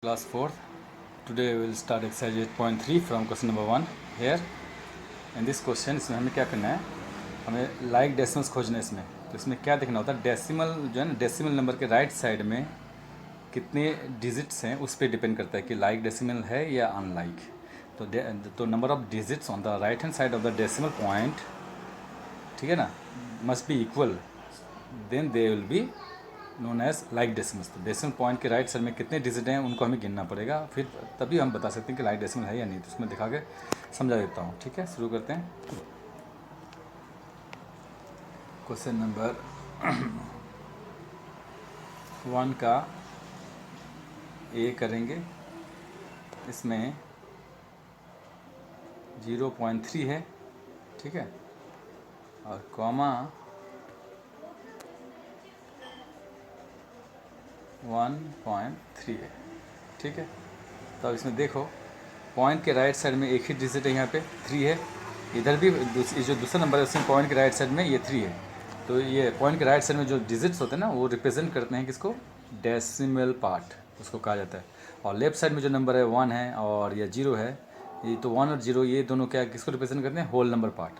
Class 4th. Today we will start exercise 8.3 from question number 1 here. In this question इसमें हमें क्या करना है, हमें लाइक डेसिमल्स खोजना है इसमें. तो इसमें क्या देखना होता है, डेसिमल जो है ना, डेसिमल नंबर के राइट साइड में कितने डिजिट्स हैं उस पर डिपेंड करता है कि लाइक डेसिमल है या अनलाइक. तो number of digits on the right hand side of the decimal point, ठीक है ना, must be equal, then they will be known as like decimals. तो डेसिमल पॉइंट के राइट साइड में कितने डिजिट हैं उनको हमें गिनना पड़ेगा, फिर तभी हम बता सकते हैं कि लाइक डेसिमल है या नहीं. तो उसमें दिखा के समझा देता हूँ. ठीक है, शुरू करते हैं. क्वेश्चन नंबर 1 का ए करेंगे. इसमें 0.3 है, ठीक है, और कॉमा 1.3 है, ठीक है. तो अब इसमें देखो, पॉइंट के राइट साइड में एक ही डिजिट है, यहाँ पे 3 है. इधर भी जो दूसरा नंबर है उसमें पॉइंट के राइट साइड में ये 3 है. तो ये पॉइंट के राइट साइड में जो डिजिट्स होते हैं ना, वो रिप्रेजेंट करते हैं किसको, डेसिमल पार्ट उसको कहा जाता है. और लेफ्ट साइड में जो नंबर है 1 है और या 0 है, ये तो 1 और 0 ये दोनों क्या किसको रिप्रेजेंट करते हैं, होल नंबर पार्ट.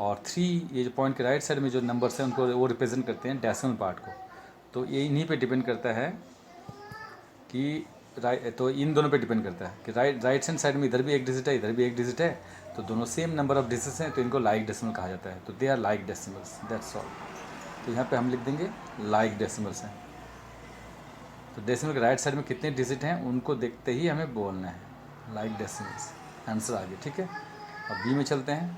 और 3 ये जो पॉइंट के राइट साइड में जो नंबर्स हैं उनको वो रिप्रेजेंट करते हैं डेसिमल पार्ट को. तो ये इन्हीं पे डिपेंड करता है कि तो इन दोनों पे डिपेंड करता है कि राइट हैंड साइड में इधर भी एक डिजिट है, इधर भी एक डिजिट है, तो दोनों सेम नंबर ऑफ डिजिट्स हैं, तो इनको लाइक डेसिमल कहा जाता है. तो they are like decimals, that's all. तो यहाँ पे हम लिख देंगे लाइक डेसिमल्स हैं. तो डेसिमल के राइट साइड में कितने डिजिट हैं उनको देखते ही हमें बोलना है लाइक डेसिमल्स. आंसर आ गया, ठीक है. अब बी में चलते हैं.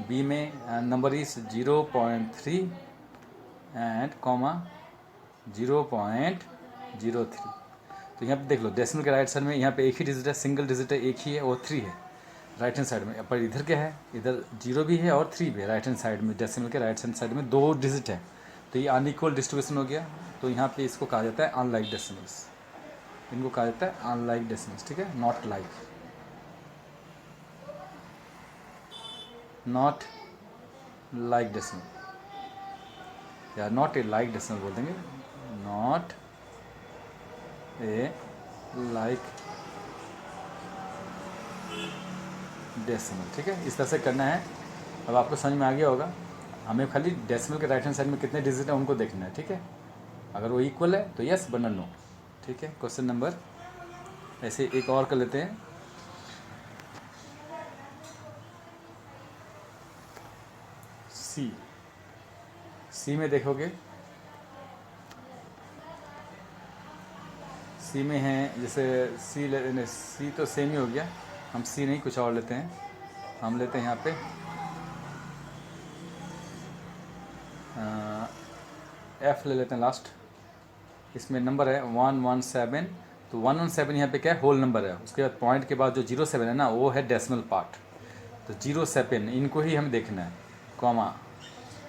बी में नंबर इज 0.3 एंड कॉमा 0.03. तो यहाँ पे देख लो, डेसिमल के राइट साइड में यहाँ पे एक ही डिजिट है, सिंगल डिजिट है, एक ही है, वो 3 है राइट हैंड साइड में. पर इधर क्या है, इधर 0 भी है और 3 भी है राइट हैंड साइड में. डेसिमल के राइट हैंड साइड में 2 डिजिट है, तो ये अनइक्वल डिस्ट्रीब्यूशन हो गया. तो यहाँ पे इसको कहा जाता है अनलाइक डेसिमल्स. इनको कहा जाता है अनलाइक डेसिमल्स, ठीक है, not like, not like decimal या नॉट ए लाइक डेसिमल बोल देंगे, नॉट ए लाइक डेसिमल. ठीक है, इस तरह से करना है. अब आपको समझ में आ गया होगा. हमें खाली डेसिमल के राइट हैंड साइड में कितने डिजिट हैं उनको देखना है, ठीक है. अगर वो इक्वल है तो यस, वरना नो. ठीक है, क्वेश्चन नंबर ऐसे एक और कर लेते हैं. सी में देखोगे, सी में है जैसे सी तो सेम ही हो गया. हम सी नहीं, कुछ और लेते हैं. हम लेते हैं यहाँ पे एफ ले लेते हैं लास्ट. इसमें नंबर है 117. तो 117 यहाँ पे क्या है, होल नंबर है. उसके बाद पॉइंट के बाद जो 07 है ना, वो है डेसिमल पार्ट. तो 07 इनको ही हमें देखना है, कॉमा.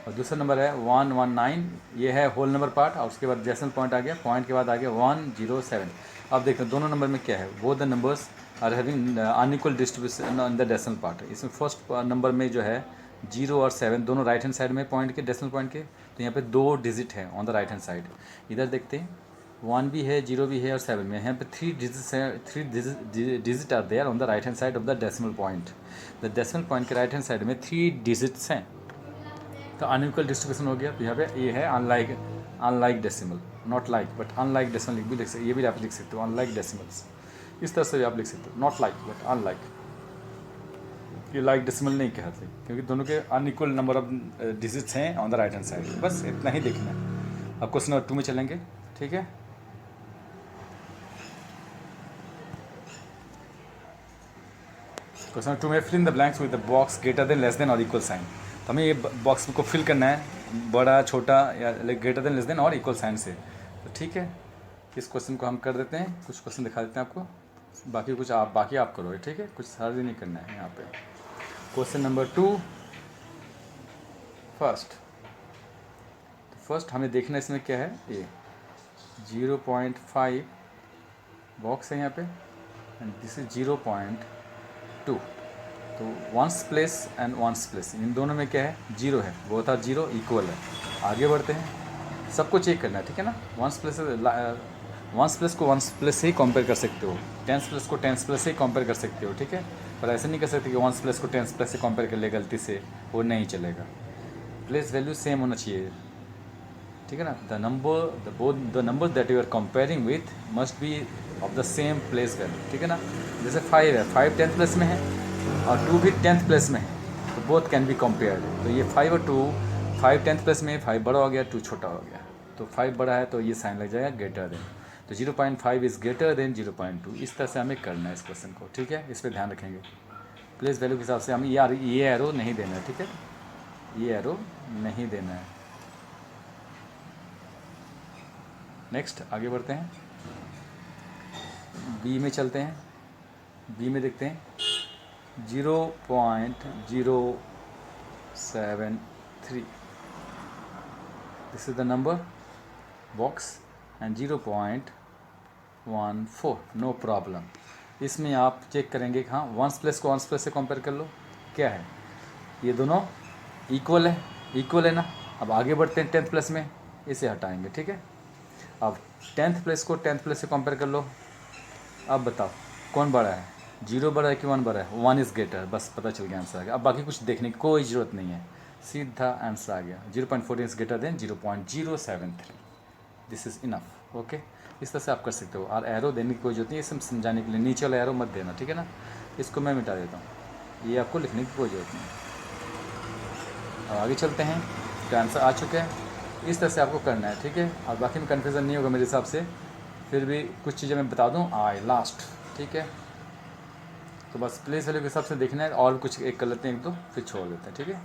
और दूसरा नंबर है 119, ये है होल नंबर पार्ट. और उसके बाद डेसिमल पॉइंट आ गया, पॉइंट के बाद आ गया 107. अब देखते हैं दोनों नंबर में क्या है, वो the numbers are having unequal distribution on the decimal part. इसमें फर्स्ट नंबर में जो है 0 और 7 दोनों राइट हैंड साइड में पॉइंट के, डेसिमल पॉइंट के. तो यहाँ पे 2 डिजिट हैं on the right hand side. इधर देखते हैं 1 भी है, 0 भी है और 7 में. यहाँ पे 3 डिजिट्स हैं, 3 digit are there on the right hand side of the decimal point. The decimal point के राइट हैंड साइड में 3 डिजिट्स हैं, तो अनइक्वल डिस्ट्रीब्यूशन हो गया. तो यहाँ पे ये है unlike decimal, not like but unlike decimal भी लिख सकते, ये भी आप लिख सकते हो अनलाइक डेसिमल्स. इस तरह से भी आप लिख सकते हो, नॉट लाइक बट अनलाइक. ये लाइक डेसिमल नहीं कहते क्योंकि दोनों के अनइक्वल नंबर ऑफ डिजिट्स हैं on the right hand side. बस इतना ही देखना है. अब क्वेश्चन नंबर 2 में चलेंगे, ठीक है. क्वेश्चन नंबर 2 में fill in the blanks with the box greater than, less than और इक्वल साइन. तो हमें ये बॉक्स को फिल करना है बड़ा, छोटा या ग्रेटर देन, लेस देन और इक्वल साइन से. तो ठीक है, इस क्वेश्चन को हम कर देते हैं. कुछ क्वेश्चन दिखा देते हैं आपको, बाकी आप करोगे, ठीक है. कुछ हर्ज नहीं करना है यहाँ पे. क्वेश्चन नंबर 2 फर्स्ट हमें देखना इसमें क्या है, ये 0.5 बॉक्स है यहाँ पे एंड दिस इज 0.2. तो once place and once place, इन दोनों में क्या है, 0 है, वो था 0 इक्वल है. आगे बढ़ते हैं, सबको चेक करना है, ठीक है ना. वंस प्लेस वंस प्लस को वंस प्लस से ही कंपेयर कर सकते हो, टेंस प्लस को टेंस प्लस से ही कंपेयर कर सकते हो, ठीक है। पर ऐसे नहीं कर सकते कि वंस प्लस को टेंस प्लस से कंपेयर कर ले गलती से, वो नहीं चलेगा। प्लेस वैल्यू सेम होना चाहिए, ठीक है ना। The number that you are comparing with must be of the same place value, ठीक है ना। जैसे 5 है, 5 टेंथ प्लेस में है और 2 भी टेंथ प्लेस में है, तो बोथ कैन बी कंपेयर्ड। तो ये 5 और 2, 5 टेंथ प्लेस में, 5 बड़ा हो गया, 2 छोटा हो गया। तो 5 बड़ा है तो ये साइन लग जाएगा ग्रेटर देन, तो 0.5 इज़ ग्रेटर देन 0.2। इस तरह से हमें करना है इस क्वेश्चन को, ठीक है। इस पर ध्यान रखेंगे, प्लेस वैल्यू के हिसाब से हमें यार ये एरो नहीं देना है, ठीक है, ये एरो नहीं देना है। नेक्स्ट आगे बढ़ते हैं, बी में चलते हैं। बी में देखते हैं 0.073, this is the number box and 0.14, no problem. इसमें आप चेक करेंगे कि हाँ वंस प्लस को वंस प्लस से कंपेयर कर लो, क्या है, ये दोनों इक्वल है ना। अब आगे बढ़ते हैं टेंथ प्लस में, इसे हटाएंगे, ठीक है। अब टेंथ प्लस को टेंथ प्लस से कंपेयर कर लो। अब बताओ कौन बड़ा है, 0 बड़ा है कि 1 बड़ा है, 1 इज़ ग्रेटर, बस पता चल गया आंसर आ गया। अब बाकी कुछ देखने की कोई ज़रूरत नहीं है, सीधा आंसर आ गया। 0.14 is greater than 0.073, this is enough, okay. इस तरह से आप कर सकते हो। और एरो देने की कोई जरूरत नहीं है, इसे समझाने के लिए नीचे वाला एरो मत देना, ठीक है ना। इसको मैं मिटा देता हूँ, ये आपको लिखने की कोई ज़रूरत नहीं है। अब आगे चलते हैं, तो आंसर आ चुका है। इस तरह से आपको करना है, ठीक है। और बाकी में कन्फ्यूज़न नहीं होगा मेरे हिसाब से। फिर भी कुछ चीज़ें मैं बता दूँ आई लास्ट, ठीक है। तो बस प्लेस वैल्यू के हिसाब से देखना है, और कुछ एक कर लेते हैं, एक दो फिर छोड़ देते हैं, ठीक है।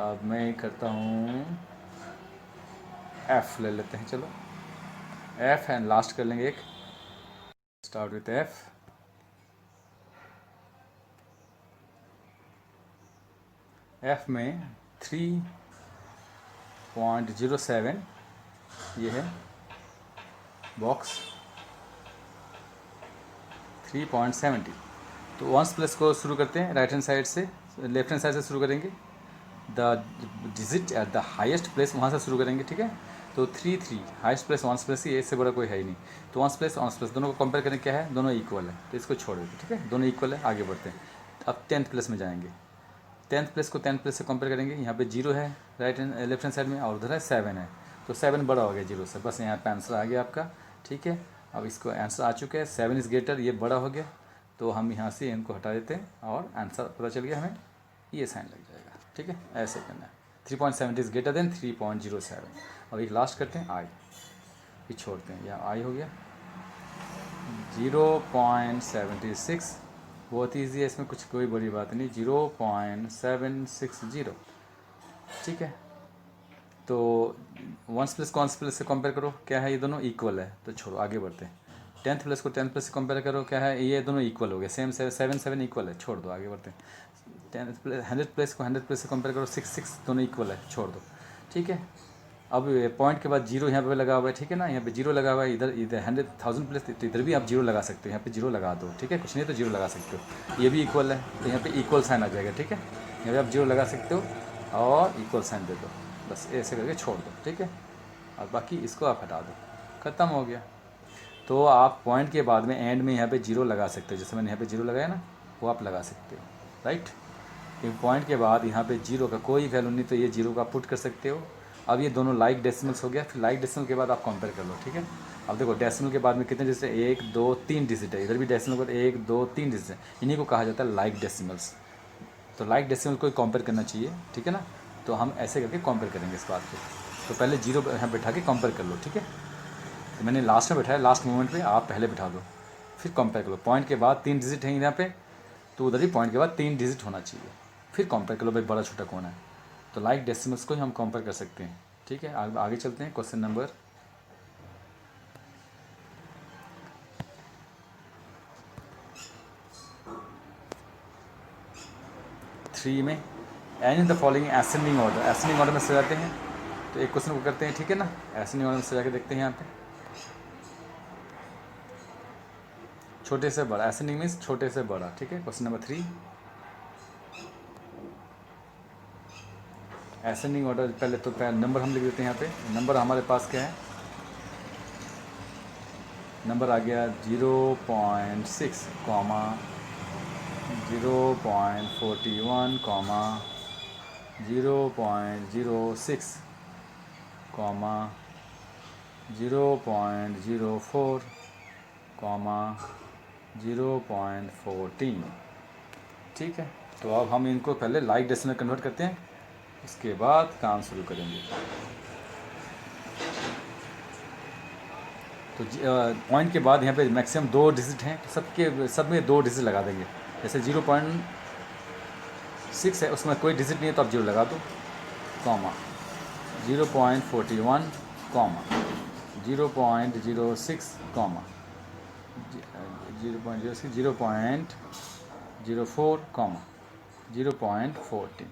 अब मैं करता हूँ एफ़ ले लेते हैं, चलो एफ़ एंड लास्ट कर लेंगे एक, स्टार्ट विथ एफ़। एफ़ में 3.07 ये है बॉक्स, 3.70। तो वंस प्लस को शुरू करते हैं राइट हैंड साइड से, लेफ्ट हैंड साइड से शुरू करेंगे। The digit at the highest place वहाँ से शुरू करेंगे, ठीक है। तो 3 हाईएस्ट प्लेस वंस प्लस ही, इससे बड़ा कोई है ही नहीं। तो वंस प्लस दोनों को कंपेयर करें, क्या है, दोनों इक्वल है, तो इसको छोड़ देते, ठीक है, दोनों इक्वल है। आगे बढ़ते हैं, अब टेंथ प्लस में जाएंगे। टेंथ प्लस को टेंथ प्लस से कंपेयर करेंगे। यहाँ पे 0 है right hand left hand side में, और उधर है 7 है, तो 7 बड़ा हो गया 0 से, बस यहाँ पे आंसर आ गया आपका, ठीक है। अब इसको आंसर आ चुका है, 7 इज़ ग्रेटर, ये बड़ा हो गया, तो हम यहाँ से इनको हटा देते हैं और आंसर पता चल गया हमें, ये साइन लग जाएगा, ठीक है। ऐसे करना है, 3.70 इज़ ग्रेटर देन 3.07। अब एक लास्ट करते हैं आई, ये छोड़ते हैं, यहाँ आई हो गया 0.76, बहुत ईजी है, इसमें कुछ कोई बड़ी बात नहीं, 0.760, ठीक है। तो वंस प्लस कॉन्स प्लस से कंपेयर करो, क्या है, ये दोनों इक्वल है, तो छोड़ो आगे बढ़ते हैं। टेंथ प्लस को टेंथ प्लस से कंपेयर करो, क्या है, ये दोनों इक्वल हो गए, सेम 7 इक्वल है, छोड़ दो आगे बढ़ते हैं। टेंथ प्लस 100 प्लस को 100 प्लस से कंपेयर करो, 6 दोनों इक्वल है, छोड़ दो, ठीक है। अब पॉइंट के बाद 0 यहाँ पे लगा हुआ है, ठीक है ना, यहाँ पे 0 लगा हुआ है, इधर 100,000 प्लस, तो इधर भी आप 0 लगा सकते हो, यहाँ पे 0 लगा दो, ठीक है, कुछ नहीं तो 0 लगा सकते हो। ये भी इक्वल है, तो यहाँ पे इक्वल साइन आ जाएगा, ठीक है, यहाँ पे आप 0 लगा सकते हो और इक्वल साइन दे दो, बस ऐसे करके छोड़ दो, ठीक है। और बाकी इसको आप हटा दो, ख़त्म हो गया। तो आप पॉइंट के बाद में एंड में यहाँ पे 0 लगा सकते हो, जैसे मैंने यहाँ पे 0 लगाया ना, वो आप लगा सकते हो, राइट। क्योंकि पॉइंट के बाद यहाँ पे 0 का कोई वैल्यू नहीं, तो ये 0 का पुट कर सकते हो। अब ये दोनों लाइक डेसिमल्स हो गया, फिर लाइक डेसिमल के बाद आप कंपेयर कर लो, ठीक है। अब देखो डेसिमल के बाद में कितने डिजिट है, 1 2 3 डिजिट है, इधर भी डेसिमल के बाद 1 2 3 डिजिट है, इन्हीं को कहा जाता है लाइक डेसिमल्स। तो लाइक डेसिमल को कंपेयर करना चाहिए, ठीक है ना। तो हम ऐसे करके कंपेयर करेंगे इस बात को। तो पहले 0 यहाँ बैठा के कंपेयर कर लो, ठीक है। तो मैंने लास्ट में बैठाया, लास्ट मोमेंट पे आप पहले बैठा दो, फिर कंपेयर कर लो। पॉइंट के बाद 3 डिजिट है यहाँ पे, तो उधर ही पॉइंट के बाद 3 डिजिट होना चाहिए, फिर कंपेयर कर लो भाई बड़ा छोटा कौन है। तो लाइक डेसिमल्स को ही हम कंपेयर कर सकते हैं, ठीक है। आगे चलते हैं क्वेश्चन नंबर 3 में। Any in the following ascending order में सजाते हैं। तो एक क्वेश्चन को करते हैं, ठीक है ना, असेंडिंग ऑर्डर में सजा के देखते हैं। यहाँ पे छोटे से बड़ा, असेंडिंग मीन्स छोटे से बड़ा, ठीक है। क्वेश्चन नंबर 3 असेंडिंग ऑर्डर, पहले नंबर हम लिख देते हैं। यहाँ पे नंबर हमारे पास क्या है, नंबर आ गया 0.6 कॉमा 0.41 कॉमा 0.06 कॉमा 0.04 कॉमा 0.14। ठीक है, तो अब हम इनको पहले लाइक डेसिमल कन्वर्ट करते हैं, उसके बाद काम शुरू करेंगे। तो पॉइंट के बाद यहाँ पे मैक्सिमम 2 डिजिट हैं, तो सब में 2 डिजिट लगा देंगे। जैसे 0.6 है, उसमें कोई डिजिट नहीं है तो आप 0 लगा दो, कॉमा 0.41 कॉमा 0.06 कॉमा 0.06 0.04 कॉमा 0.14।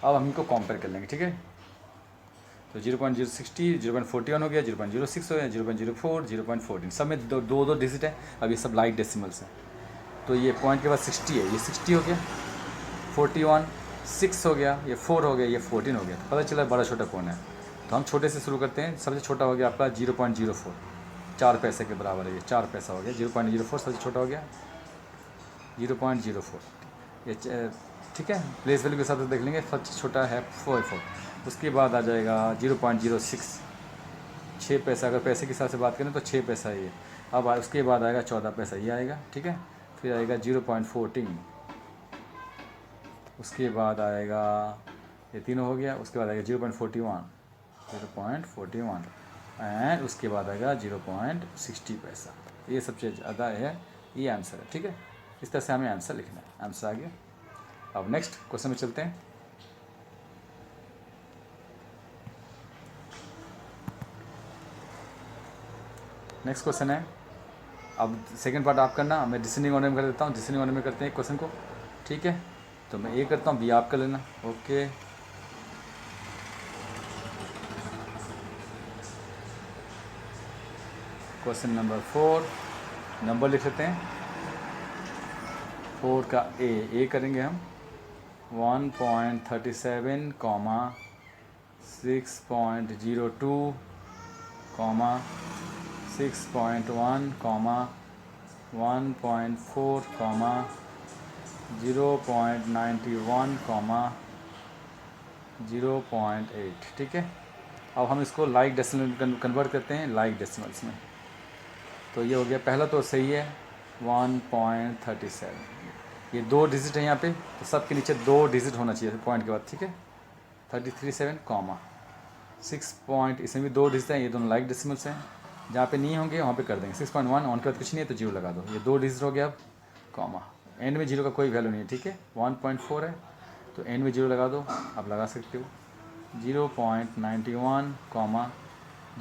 अब हम इनको कंपेयर कर लेंगे। ठीक है, तो 0.060 0.41 हो गया, 0.06 हो गया, 0.04 0.14, सब में दो डिजिट है। अब ये सब लाइक डेसिमल्स हैं। तो ये पॉइंट के बाद 60 है, ये 60 हो गया, 41 6 हो गया, ये 4 हो गया, ये 14 हो गया। तो पता चला बड़ा छोटा कौन है। तो हम छोटे से शुरू करते हैं। सबसे छोटा हो गया आपका 0.04, 4 पैसे के बराबर है, ये 4 पैसा हो गया। 0.04 सबसे छोटा हो गया, 0.04 ये ठीक है, प्लेस वैल्यू के हिसाब से देख लेंगे। सबसे छोटा है 4। उसके बाद आ जाएगा 0.06, 6 पैसा। अगर पैसे के हिसाब से बात करें तो 6 पैसा ये। अब उसके बाद आएगा 14 पैसा, ये आएगा। ठीक है, फिर आएगा 0.14, उसके बाद आएगा ये तीनों हो गया। उसके बाद आएगा 0.41 एंड उसके बाद आएगा 0.60 पैसा। ये सबसे ज़्यादा है, ये आंसर है। ठीक है, इस तरह से हमें आंसर लिखना है। आंसर आ गया। अब नेक्स्ट क्वेश्चन में चलते हैं। नेक्स्ट क्वेश्चन है, अब सेकंड पार्ट आप करना, मैं डिसेंडिंग ऑर्डर में कर देता हूँ। डिसेंडिंग ऑर्डर में करते हैं क्वेश्चन को। ठीक है, तो मैं ए करता हूँ, बी आप कर लेना। ओके, क्वेश्चन नंबर 4, नंबर लिख लेते हैं। 4 का ए करेंगे हम 1.37 comma 6.02 comma 6.1 comma 1.4 comma 0.91 comma 0.8। ठीक है, अब हम इसको लाइक डेसिमल कन्वर्ट करते हैं, लाइक डेसिमल्स में। तो ये हो गया, पहला तो सही है 1.37, ये 2 डिजिट है यहाँ पे, तो सब के नीचे 2 डिजिट होना चाहिए पॉइंट के बाद। ठीक है, 337 कॉमा 6 पॉइंट, इसमें भी 2 डिजिट हैं, ये दोनों लाइक डेसिमल्स हैं। जहाँ पे नहीं होंगे वहाँ पे कर देंगे 6.1, ऑन के बाद कुछ नहीं है तो 0 लगा दो। ये 2 डिजिट हो गया। अब कॉमा, एंड में 0 का कोई वैल्यू नहीं है। ठीक है, 1.4 है तो एंड में 0 लगा दो, आप लगा सकते हो। 0.91 कॉमा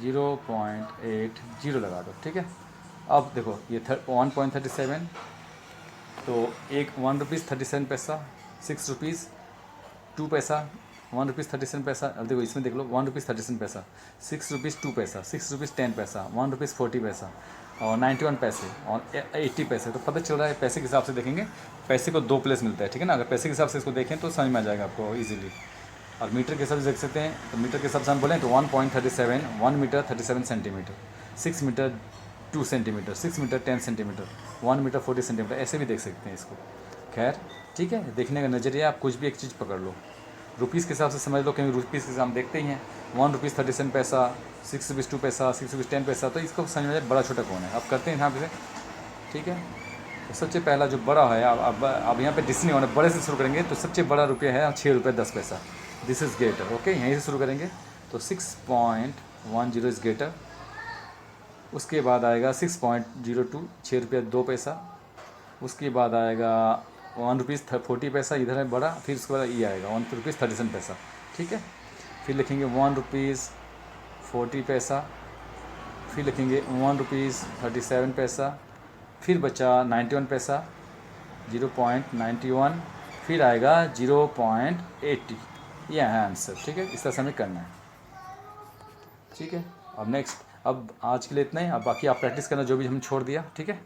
0.8 0 लगा दो। ठीक है, अब देखो ये 1.37, तो एक 1 रुपीज़ 37 पैसा, 6 रुपीज़ 2 पैसा, 1 रुपीज़ 37 पैसा। अब देखो इसमें देख लो, 1 रुपीज़ 37 पैसा, 6 रुपीज़ 2 पैसा, 6 रुपीज़ 10 पैसा, 1 रुपीज़ 40 पैसा और 91 पैसे और 80 पैसे। तो पता चल रहा है, पैसे के हिसाब से देखेंगे, पैसे को 2 प्लेस मिलता है। ठीक है ना, अगर पैसे के हिसाब से इसको देखें तो समझ में आ जाएगा आपको ईजिली। और मीटर के हिसाब से देख सकते हैं, तो मीटर के हिसाब से हम बोलें तो 1.37, 1 metre 37 centimetre, 6 metre 2 centimetre, 6 metre 10 centimetre, 1 metre 40 centimetre, ऐसे भी देख सकते हैं इसको। खैर ठीक है, देखने का नज़रिया, आप कुछ भी एक चीज़ पकड़ लो। रुपीज़ के हिसाब से समझ लो, क्योंकि रुपीज़ के हिसाब हम देखते ही हैं। 1 रुपीज़ 37 पैसा, 6 रुपीज़ 2 पैसा, 6 रुपीज़ 10 पैसा, तो इसको समझ में बड़ा छोटा कौन है। अब करते हैं यहाँ पे। ठीक है, तो सबसे पहला जो बड़ा है, अब यहाँ पे डिस्नी होना, बड़े से शुरू करेंगे। तो सबसे बड़ा रुपया है 6 रुपये 10 पैसा, दिस इज़ ग्रेटर। ओके, यहीं से शुरू करेंगे। तो 6.10 इज़ ग्रेटर। उसके बाद आएगा 6.02, 6 रुपये 2 पैसा। उसके बाद आएगा 1 रुपीज़ 40 पैसा, इधर है बड़ा। फिर उसके बाद ये आएगा 1 रुपीज़ 37 पैसा। ठीक है, फिर लिखेंगे 1 रुपीज़ 40 पैसा, फिर लिखेंगे 1 रुपीज़ 37 पैसा, फिर बचा 91 पैसा 0.91, फिर आएगा 0.80। ये है आंसर। ठीक है, इस तरह से हमें करना है। ठीक है, अब नेक्स्ट, अब आज के लिए इतना ही। अब बाकी आप प्रैक्टिस करना जो भी हम छोड़ दिया। ठीक है।